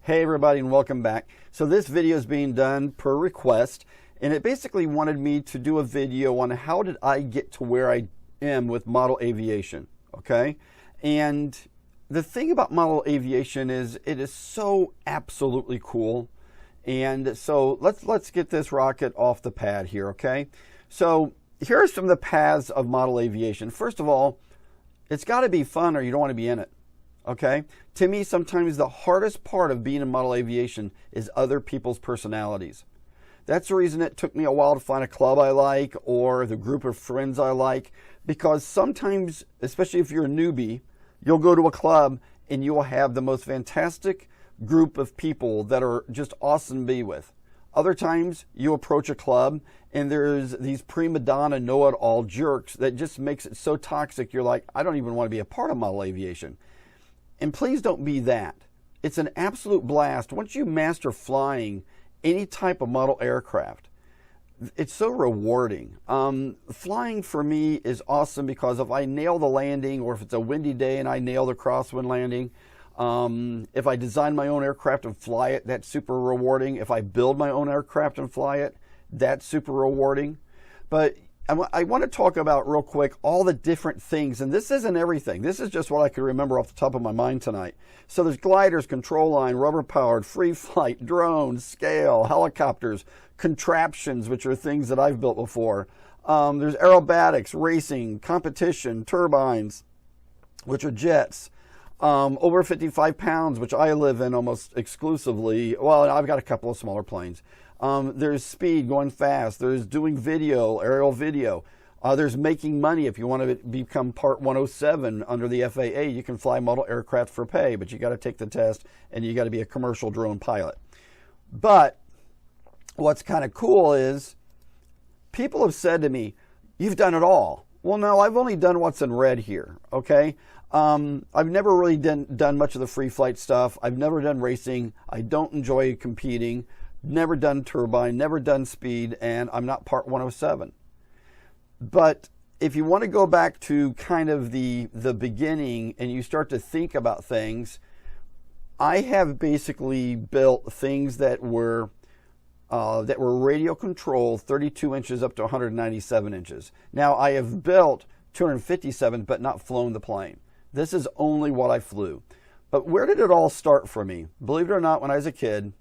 Hey everybody, and welcome back. So this video is being done per request, and it basically wanted me to do a video on how did I get to where I am with model aviation, okay? And the thing about model aviation is it is so absolutely cool. And so let's get this rocket off the pad here, okay? So here are some of the paths of model aviation. First of all, it's got to be fun or you don't want to be in it. Okay? To me, sometimes the hardest part of being in model aviation is other people's personalities. That's the reason it took me a while to find a club I like or the group of friends I like, because sometimes, especially if you're a newbie, you'll go to a club and you will have the most fantastic group of people that are just awesome to be with. Other times you approach a club and there's these prima donna know-it-all jerks that just makes it so toxic you're like, I don't even want to be a part of model aviation. And please don't be that. It's an absolute blast. Once you master flying any type of model aircraft, it's so rewarding. Flying for me is awesome because if I nail the landing, or if it's a windy day and I nail the crosswind landing, if I design my own aircraft and fly it, that's super rewarding. If I build my own aircraft and fly it, that's super rewarding. But I want to talk about real quick all the different things, and this isn't everything. This is just what I could remember off the top of my mind tonight. So there's gliders, control line, rubber powered, free flight, drones, scale, helicopters, contraptions, which are things that I've built before. There's aerobatics, racing, competition, turbines, which are jets. Over 55 pounds, which I live in almost exclusively. Well, I've got a couple of smaller planes. There's speed, going fast. There's doing video, aerial video. There's making money. If you want to become Part 107 under the FAA, you can fly model aircraft for pay, but you got to take the test and you got to be a commercial drone pilot. But what's kind of cool is people have said to me, you've done it all. Well, no, I've only done what's in red here, okay? I've never really done much of the free flight stuff. I've never done racing. I don't enjoy competing. Never done turbine, never done speed, and I'm not Part 107. But if you want to go back to kind of the beginning and you start to think about things, I have basically built things that were radio controlled 32 inches up to 197 inches. Now, I have built 257 but not flown the plane. This is only what I flew. But where did it all start for me? Believe it or not, when I was a kid,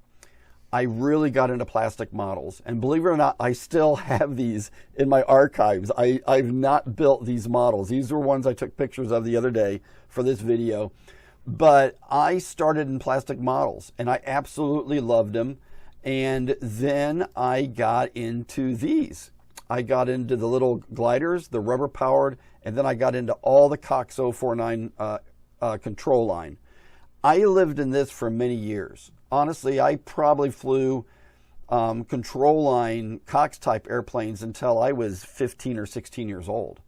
I really got into plastic models. And believe it or not, I still have these in my archives. I've not built these models. These were ones I took pictures of the other day for this video. But I started in plastic models, and I absolutely loved them. And then I got into these. I got into the little gliders, the rubber powered, and then I got into all the Cox 049 control line. I lived in this for many years. Honestly, I probably flew control line Cox type airplanes until I was 15 or 16 years old.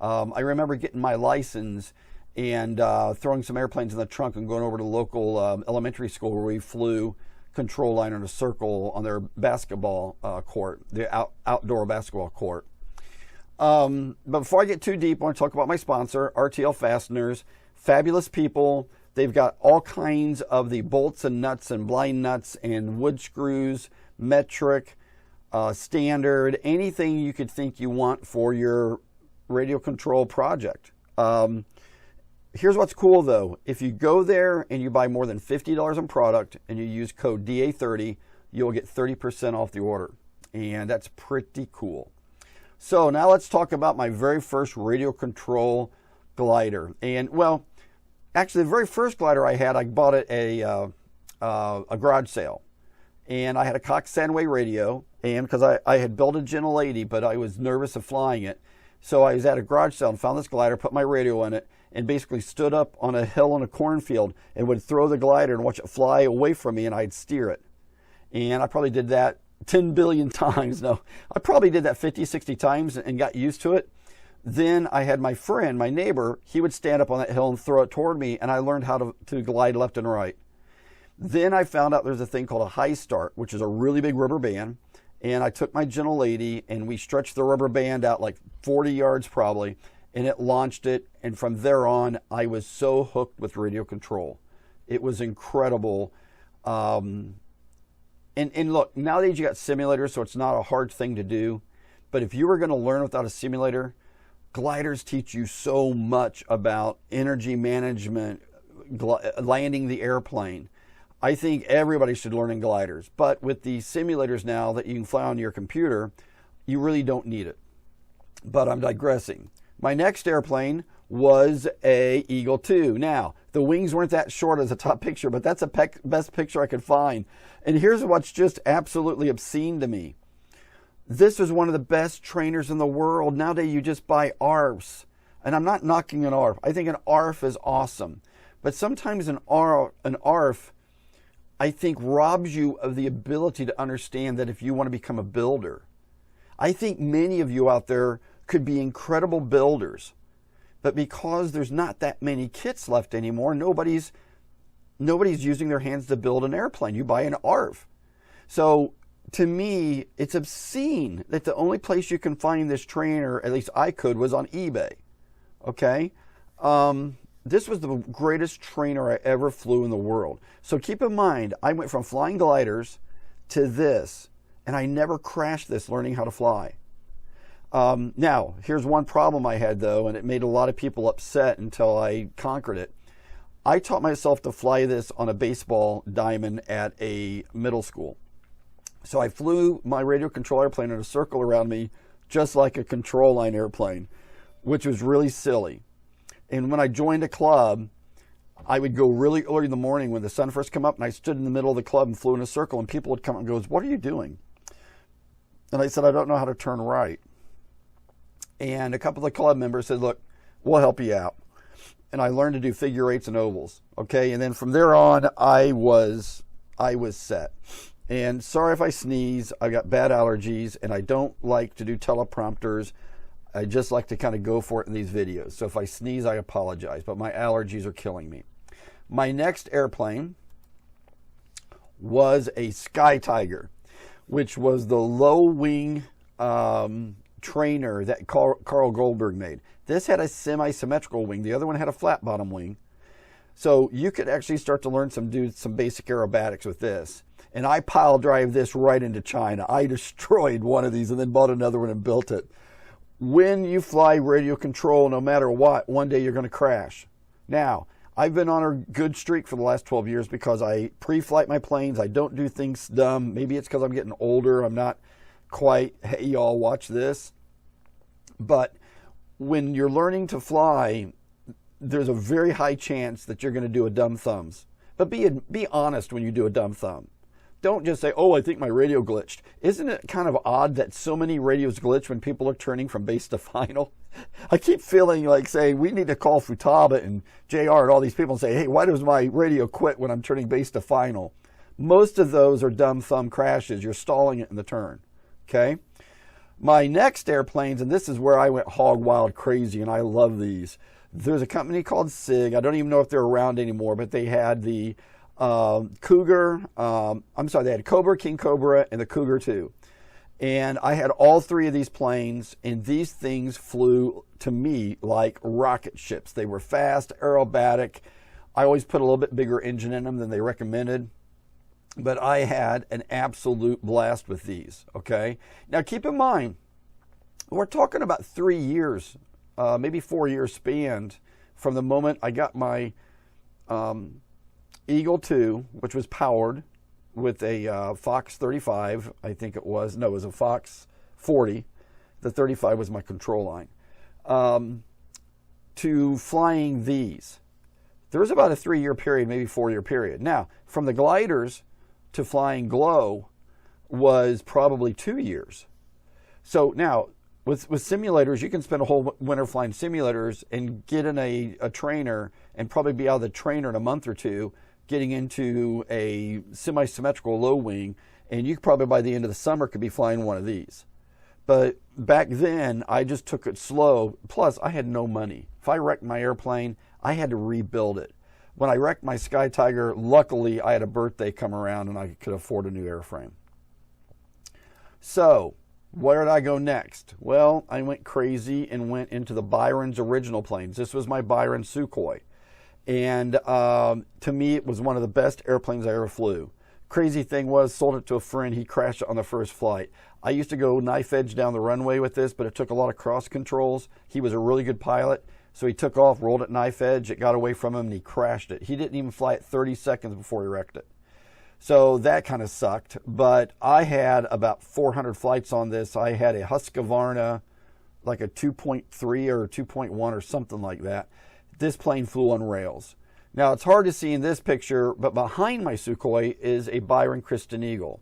I remember getting my license and throwing some airplanes in the trunk and going over to the local elementary school where we flew control line in a circle on their basketball court, the outdoor basketball court. But before I get too deep, I want to talk about my sponsor, RTL Fasteners. Fabulous people. They've got all kinds of the bolts and nuts and blind nuts and wood screws, metric, standard, anything you could think you want for your radio control project. Here's what's cool though. If you go there and you buy more than $50 in product and you use code DA30, you'll get 30% off the order. And that's pretty cool. So now let's talk about my very first radio control glider. And well, actually, the very first glider I had, I bought at a garage sale. And I had a Cox Sandway radio, and because I had built a Gentle 80, but I was nervous of flying it. So I was at a garage sale and found this glider, put my radio in it, and basically stood up on a hill in a cornfield and would throw the glider and watch it fly away from me, and I'd steer it. And I probably did that 10 billion times. No, I probably did that 50, 60 times and got used to it. Then I had my friend, my neighbor, he would stand up on that hill and throw it toward me, and I learned how to glide left and right. Then I found out there's a thing called a high start, which is a really big rubber band, and I took my Gentle 80 and we stretched the rubber band out like 40 yards probably, and it launched it, and from there on I was so hooked with radio control. It was incredible. And look, nowadays you got simulators, so it's not a hard thing to do. But if you were going to learn without a simulator, gliders teach you so much about energy management, landing the airplane. I think everybody should learn in gliders. But with the simulators now that you can fly on your computer, you really don't need it. But I'm digressing. My next airplane was a Eagle 2. Now, the wings weren't that short as a top picture, but that's the best picture I could find. And here's what's just absolutely obscene to me. This was one of the best trainers in the world. Nowadays, you just buy ARFs. And I'm not knocking an ARF. I think an ARF is awesome. But sometimes an ARF, I think, robs you of the ability to understand that if you want to become a builder. I think many of you out there could be incredible builders. But because there's not that many kits left anymore, nobody's using their hands to build an airplane. You buy an ARF. So to me, it's obscene that the only place you can find this trainer, at least I could, was on eBay. Okay? This was the greatest trainer I ever flew in the world. So keep in mind, I went from flying gliders to this, and I never crashed this learning how to fly. Now, here's one problem I had, though, and it made a lot of people upset until I conquered it. I taught myself to fly this on a baseball diamond at a middle school. So I flew my radio control airplane in a circle around me, just like a control line airplane, which was really silly. And when I joined a club, I would go really early in the morning when the sun first came up, and I stood in the middle of the club and flew in a circle, and people would come up and go, "What are you doing?" And I said, "I don't know how to turn right." And a couple of the club members said, "Look, we'll help you out." And I learned to do figure eights and ovals. Okay. And then from there on, I was set. And sorry if I sneeze, I got bad allergies, and I don't like to do teleprompters. I just like to kind of go for it in these videos. So if I sneeze, I apologize, but my allergies are killing me. My next airplane was a Sky Tiger, which was the low wing trainer that Carl Goldberg made. This had a semi-symmetrical wing. The other one had a flat bottom wing. So you could actually start to do some basic aerobatics with this. And I pile drive this right into China. I destroyed one of these and then bought another one and built it. When you fly radio control, no matter what, one day you're going to crash. Now, I've been on a good streak for the last 12 years because I pre-flight my planes. I don't do things dumb. Maybe it's because I'm getting older. I'm not quite, hey, y'all, watch this. But when you're learning to fly, there's a very high chance that you're going to do a dumb thumbs. But be honest when you do a dumb thumb. Don't just say, "Oh, I think my radio glitched." Isn't it kind of odd that so many radios glitch when people are turning from base to final? I keep feeling like saying, we need to call Futaba and JR and all these people and say, "Hey, why does my radio quit when I'm turning base to final?" Most of those are dumb thumb crashes. You're stalling it in the turn. Okay? My next airplanes, and this is where I went hog wild crazy, and I love these. There's a company called SIG. I don't even know if they're around anymore, but they had the Cougar, they had Cobra, King Cobra, and the Cougar 2. And I had all three of these planes, and these things flew, to me, like rocket ships. They were fast, aerobatic. I always put a little bit bigger engine in them than they recommended. But I had an absolute blast with these, okay? Now, keep in mind, we're talking about 3 years, maybe 4 years spanned from the moment I got my Eagle 2, which was powered with a Fox 35, I think it was. No, it was a Fox 40. The 35 was my control line. To flying these. There was about a 3-year period, maybe 4-year period. Now, from the gliders to flying Glow was probably 2 years. So now, with simulators, you can spend a whole winter flying simulators and get in a trainer and probably be out of the trainer in a month or two, getting into a semi-symmetrical low wing, and you probably by the end of the summer could be flying one of these. But back then, I just took it slow. Plus, I had no money. If I wrecked my airplane, I had to rebuild it. When I wrecked my Sky Tiger, luckily, I had a birthday come around and I could afford a new airframe. So, where did I go next? Well, I went crazy and went into the Byron's original planes. This was my Byron Sukhoi. And to me, it was one of the best airplanes I ever flew. Crazy thing was, sold it to a friend. He crashed it on the first flight. I used to go knife edge down the runway with this, but it took a lot of cross controls. He was a really good pilot, so he took off, rolled it knife edge. It got away from him, and he crashed it. He didn't even fly it 30 seconds before he wrecked it. So that kind of sucked. But I had about 400 flights on this. I had a Husqvarna, like a 2.3 or 2.1 or something like that. This plane flew on rails. Now, it's hard to see in this picture, but behind my Sukhoi is a Byron Kristen Eagle.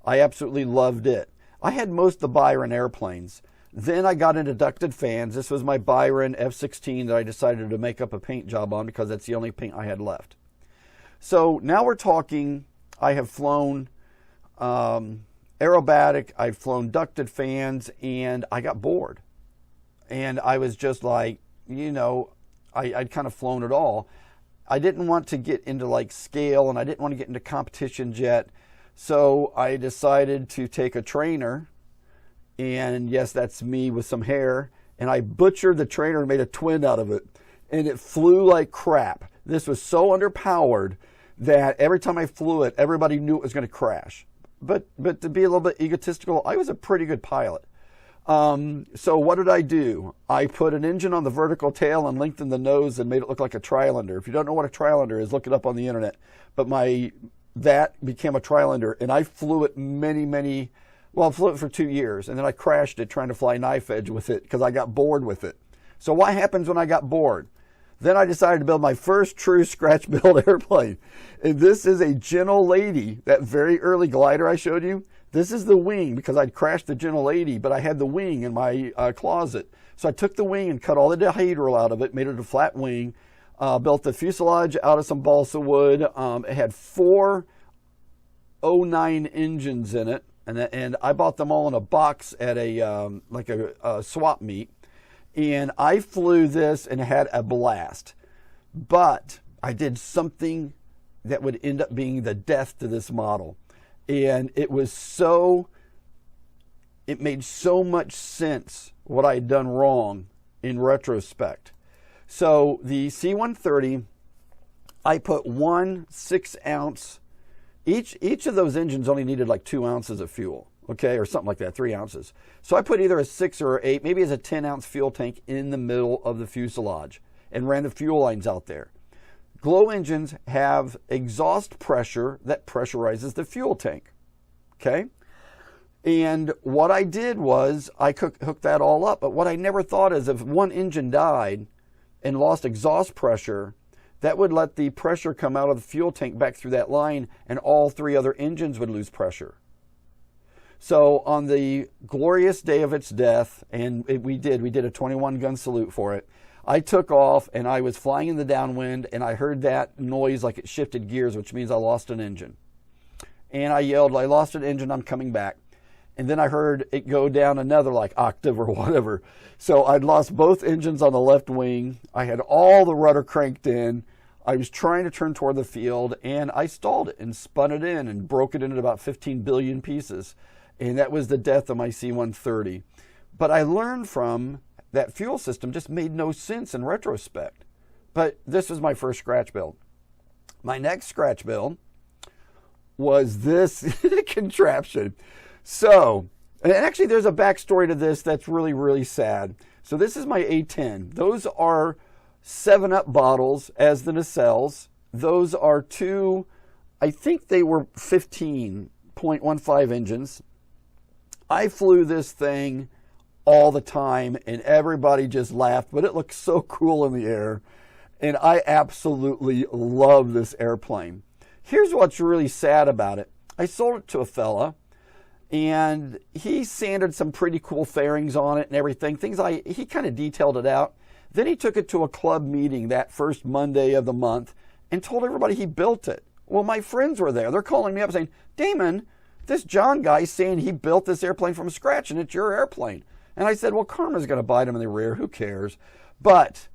I absolutely loved it. I had most of the Byron airplanes. Then I got into ducted fans. This was my Byron F-16 that I decided to make up a paint job on because that's the only paint I had left. So now we're talking, I have flown aerobatic, I've flown ducted fans, and I got bored. And I was just like, you know, I'd kind of flown it all. I didn't want to get into like scale, and I didn't want to get into competitions yet. So I decided to take a trainer, and yes, that's me with some hair, and I butchered the trainer and made a twin out of it, and it flew like crap. This was so underpowered that every time I flew it, everybody knew it was going to crash. But to be a little bit egotistical, I was a pretty good pilot. So what did I do? I put an engine on the vertical tail and lengthened the nose and made it look like a trilander. If you don't know what a trilander is, look it up on the internet. But that became a trilander, and I flew it I flew it for 2 years, and then I crashed it trying to fly knife edge with it because I got bored with it. So what happens when I got bored? Then I decided to build my first true scratch build airplane. And this is a Gentle Lady, that very early glider I showed you. This is the wing because I'd crashed the Gentle Lady, but I had the wing in my closet. So I took the wing and cut all the dihedral out of it, made it a flat wing, built the fuselage out of some balsa wood. It had 4 09 engines in it, and I bought them all in a box at a swap meet. And I flew this and had a blast. But I did something that would end up being the death to this model. And it made so much sense what I had done wrong in retrospect. So the C-130, I put 1 6-ounce, each of those engines only needed like 2 ounces of fuel. Okay, or something like that, 3 ounces. So I put either a 6 or 8, maybe as a 10-ounce fuel tank in the middle of the fuselage and ran the fuel lines out there. Glow engines have exhaust pressure that pressurizes the fuel tank. Okay? And what I did was I hooked that all up. But what I never thought is if one engine died and lost exhaust pressure, that would let the pressure come out of the fuel tank back through that line, and all 3 other engines would lose pressure. So on the glorious day of its death, and we did a 21-gun salute for it, I took off, and I was flying in the downwind, and I heard that noise like it shifted gears, which means I lost an engine. And I yelled, I lost an engine, I'm coming back. And then I heard it go down another like octave or whatever. So I'd lost both engines on the left wing. I had all the rudder cranked in. I was trying to turn toward the field, and I stalled it and spun it in and broke it into about 15 billion pieces. And that was the death of my C-130. But I learned from that fuel system just made no sense in retrospect. But this was my first scratch build. My next scratch build was this contraption. So, and actually there's a backstory to this that's really, really sad. So this is my A10. Those are 7-Up bottles as the nacelles. Those are 2, I think they were 15.15 engines. I flew this thing all the time, and everybody just laughed, but it looked so cool in the air, and I absolutely love this airplane. Here's what's really sad about it. I sold it to a fella, and he sanded some pretty cool fairings on it and everything. He kind of detailed it out. Then he took it to a club meeting that first Monday of the month and told everybody he built it. Well, my friends were there. They're calling me up saying, Damon, this John guy's saying he built this airplane from scratch and it's your airplane. And I said, well, karma's going to bite him in the rear. Who cares? But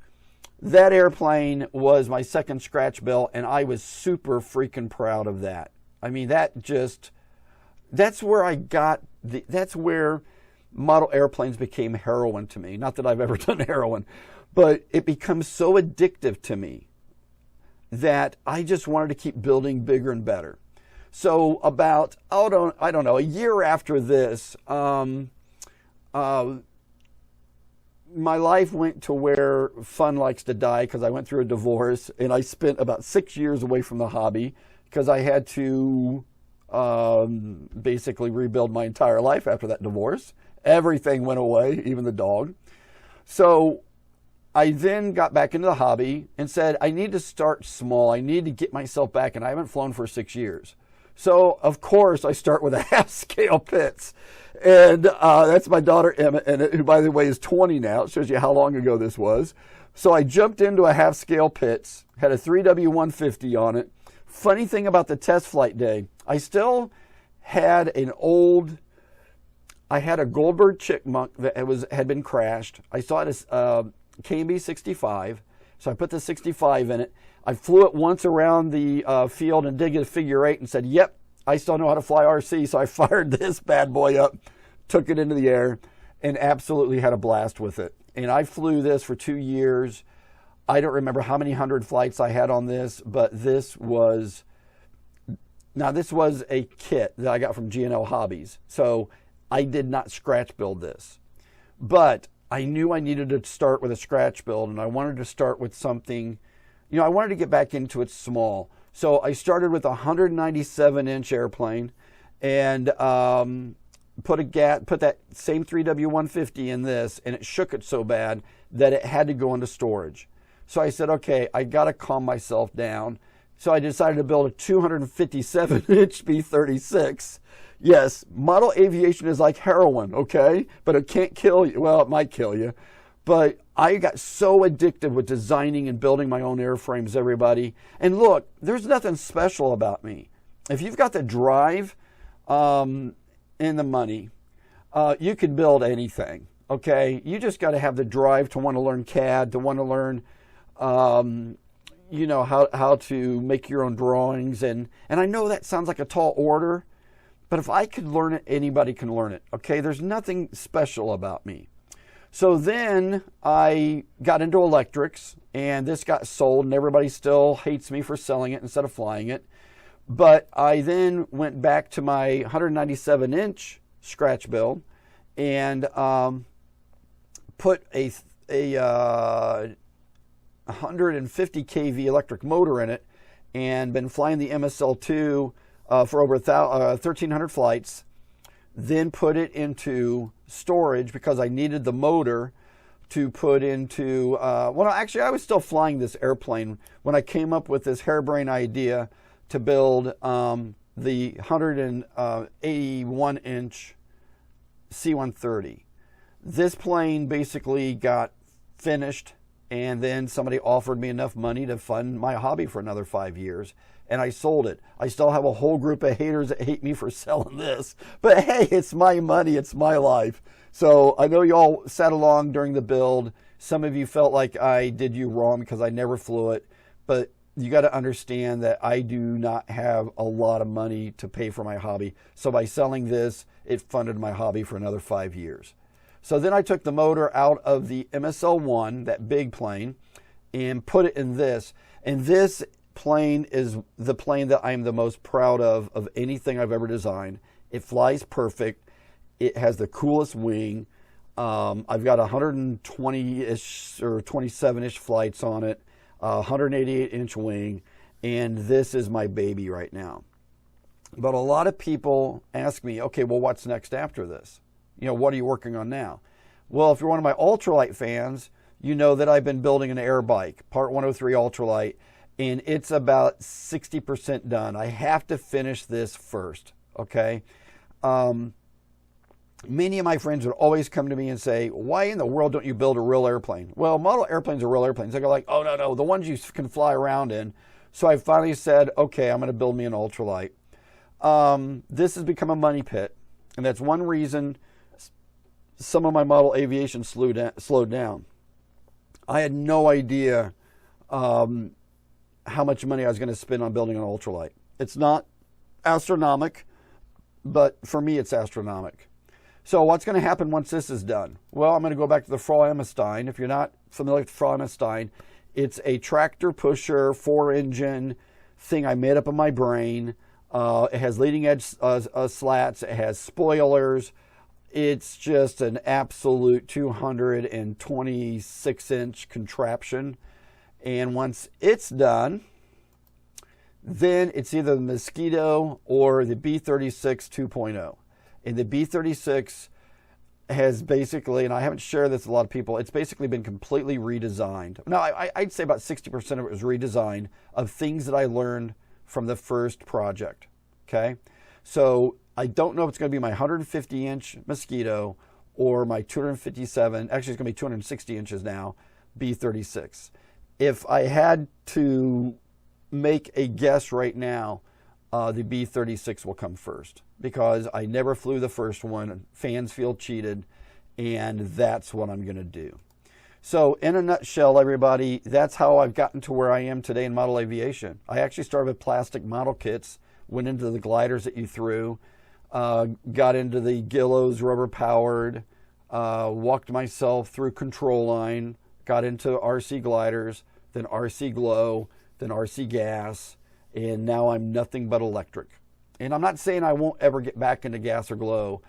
that airplane was my second scratch build, and I was super freaking proud of that. I mean, that's where model airplanes became heroin to me. Not that I've ever done heroin, but it becomes so addictive to me that I just wanted to keep building bigger and better. So about, I don't know, a year after this, my life went to where fun likes to die because I went through a divorce, and I spent about 6 years away from the hobby because I had to basically rebuild my entire life after that divorce. Everything went away, even the dog. So I then got back into the hobby and said, I need to start small. I need to get myself back, and I haven't flown for 6 years. So, of course, I start with a half-scale Pitts. And that's my daughter, Emma, who, by the way, is 20 now. It shows you how long ago this was. So I jumped into a half-scale Pitts, had a 3W150 on it. Funny thing about the test flight day, I still had I had a Goldberg Chickmunk that had been crashed. I still had a KMB 65, so I put the 65 in it. I flew it once around the field and did a figure 8 and said, yep, I still know how to fly RC. So I fired this bad boy up, took it into the air, and absolutely had a blast with it. And I flew this for 2 years. I don't remember how many hundred flights I had on this, but this was a kit that I got from G&L Hobbies. So I did not scratch build this. But I knew I needed to start with a scratch build, and I wanted to start with something, I wanted to get back into it small. So I started with a 197-inch airplane and put that same 3W150 in this, and it shook it so bad that it had to go into storage. So I said, okay, I got to calm myself down. So I decided to build a 257-inch B-36. Yes, model aviation is like heroin, okay? But it can't kill you. Well, it might kill you. But I got so addicted with designing and building my own airframes, everybody. And look, there's nothing special about me. If you've got the drive and the money, you can build anything, okay? You just got to have the drive to want to learn CAD, to want to learn, how to make your own drawings. And I know that sounds like a tall order, but if I could learn it, anybody can learn it, okay? There's nothing special about me. So then I got into electrics, and this got sold, and everybody still hates me for selling it instead of flying it. But I then went back to my 197-inch scratch build and put a 150 kV electric motor in it, and been flying the MSL2 for over 1,300 flights. Then put it into storage because I needed the motor to put into, actually I was still flying this airplane when I came up with this harebrained idea to build the 181-inch C-130. This plane basically got finished, and then somebody offered me enough money to fund my hobby for another 5 years. And I sold it. I still have a whole group of haters that hate me for selling this. But hey, it's my money, it's my life. So I know you all sat along during the build. Some of you felt like I did you wrong because I never flew it. But you got to understand that I do not have a lot of money to pay for my hobby. So by selling this, it funded my hobby for another 5 years. So then I took the motor out of the MSL1, that big plane, and put it in this. And this plane is the plane that I'm the most proud of anything I've ever designed. It flies perfect. It has the coolest wing. I've got 120-ish or 27-ish flights on it, 188-inch wing, and this is my baby right now. But a lot of people ask me, okay, well, what's next after this? What are you working on now? Well, if you're one of my ultralight fans, you know that I've been building an air bike, Part 103 ultralight, and it's about 60% done. I have to finish this first, okay? Many of my friends would always come to me and say, why in the world don't you build a real airplane? Well, model airplanes are real airplanes. They go like, oh, no, the ones you can fly around in. So I finally said, okay, I'm going to build me an ultralight. This has become a money pit, and that's one reason some of my model aviation slowed down. I had no idea how much money I was going to spend on building an ultralight. It's not astronomical, but for me it's astronomical. So what's going to happen once this is done? Well, I'm going to go back to the Frau Emmenstein. If you're not familiar with the Frau Emmenstein, it's a tractor pusher, 4-engine thing I made up in my brain. It has leading edge slats. It has spoilers. It's just an absolute 226-inch contraption. And once it's done, then it's either the Mosquito or the B-36 2.0. And the B-36 has basically, and I haven't shared this with a lot of people, it's basically been completely redesigned. Now, I'd say about 60% of it was redesigned of things that I learned from the first project, okay? So I don't know if it's going to be my 150-inch Mosquito or my 257, actually it's going to be 260 inches now, B-36. If I had to make a guess right now, the B-36 will come first because I never flew the first one. Fans feel cheated, and that's what I'm going to do. So in a nutshell, everybody, that's how I've gotten to where I am today in model aviation. I actually started with plastic model kits, went into the gliders that you threw, got into the Gillows rubber powered, walked myself through control line, got into RC gliders, then RC glow, then RC gas, and now I'm nothing but electric. And I'm not saying I won't ever get back into gas or glow.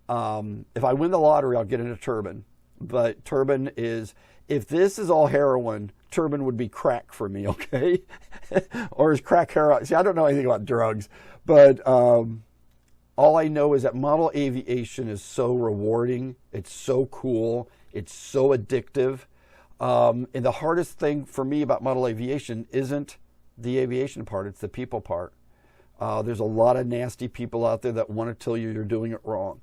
If I win the lottery, I'll get into turbine. But turbine is, if this is all heroin, turbine would be crack for me, okay? Or is crack heroin? See, I don't know anything about drugs, but all I know is that model aviation is so rewarding. It's so cool. It's so addictive. And the hardest thing for me about model aviation isn't the aviation part, it's the people part. There's a lot of nasty people out there that want to tell you you're doing it wrong.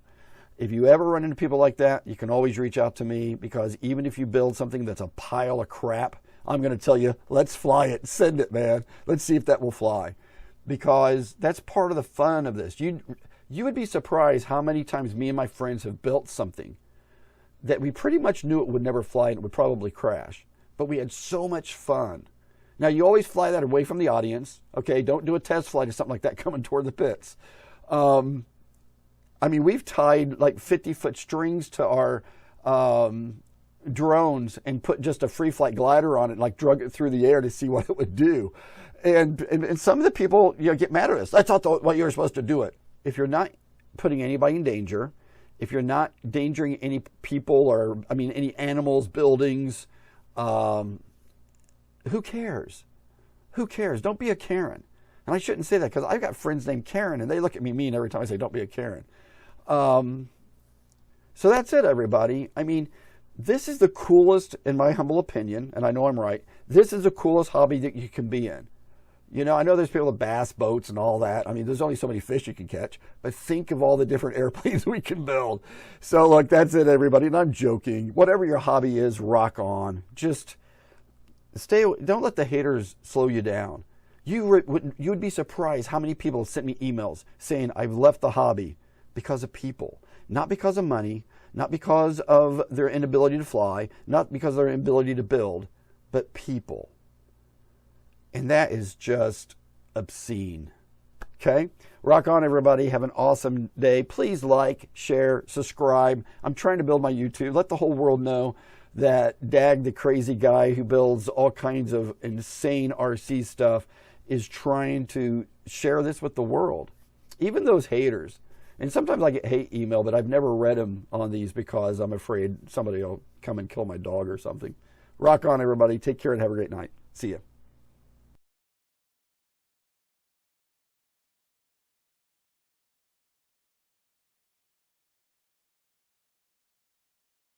If you ever run into people like that, you can always reach out to me, because even if you build something that's a pile of crap, I'm going to tell you, let's fly it, send it, man. Let's see if that will fly, because that's part of the fun of this. You would be surprised how many times me and my friends have built something that we pretty much knew it would never fly and it would probably crash, but we had so much fun. Now, you always fly that away from the audience, okay? Don't do a test flight or something like that coming toward the pits. I mean, we've tied like 50-foot strings to our drones and put just a free flight glider on it and like drug it through the air to see what it would do. And some of the people, get mad at us. That's not the way you're supposed to do it. If you're not putting anybody in danger, if you're not endangering any people or, any animals, buildings, who cares? Who cares? Don't be a Karen. And I shouldn't say that because I've got friends named Karen and they look at me mean every time I say don't be a Karen. So that's it, everybody. This is the coolest, in my humble opinion, and I know I'm right, this is the coolest hobby that you can be in. I know there's people with bass boats and all that. There's only so many fish you can catch, but think of all the different airplanes we can build. So look, that's it, everybody. And I'm joking. Whatever your hobby is, rock on. Just don't let the haters slow you down. You would be surprised how many people sent me emails saying I've left the hobby because of people, not because of money, not because of their inability to fly, not because of their inability to build, but people. And that is just obscene. Okay? Rock on, everybody. Have an awesome day. Please like, share, subscribe. I'm trying to build my YouTube. Let the whole world know that Dag, the crazy guy who builds all kinds of insane RC stuff, is trying to share this with the world. Even those haters. And sometimes I get hate email, but I've never read them on these because I'm afraid somebody will come and kill my dog or something. Rock on, everybody. Take care and have a great night. See ya.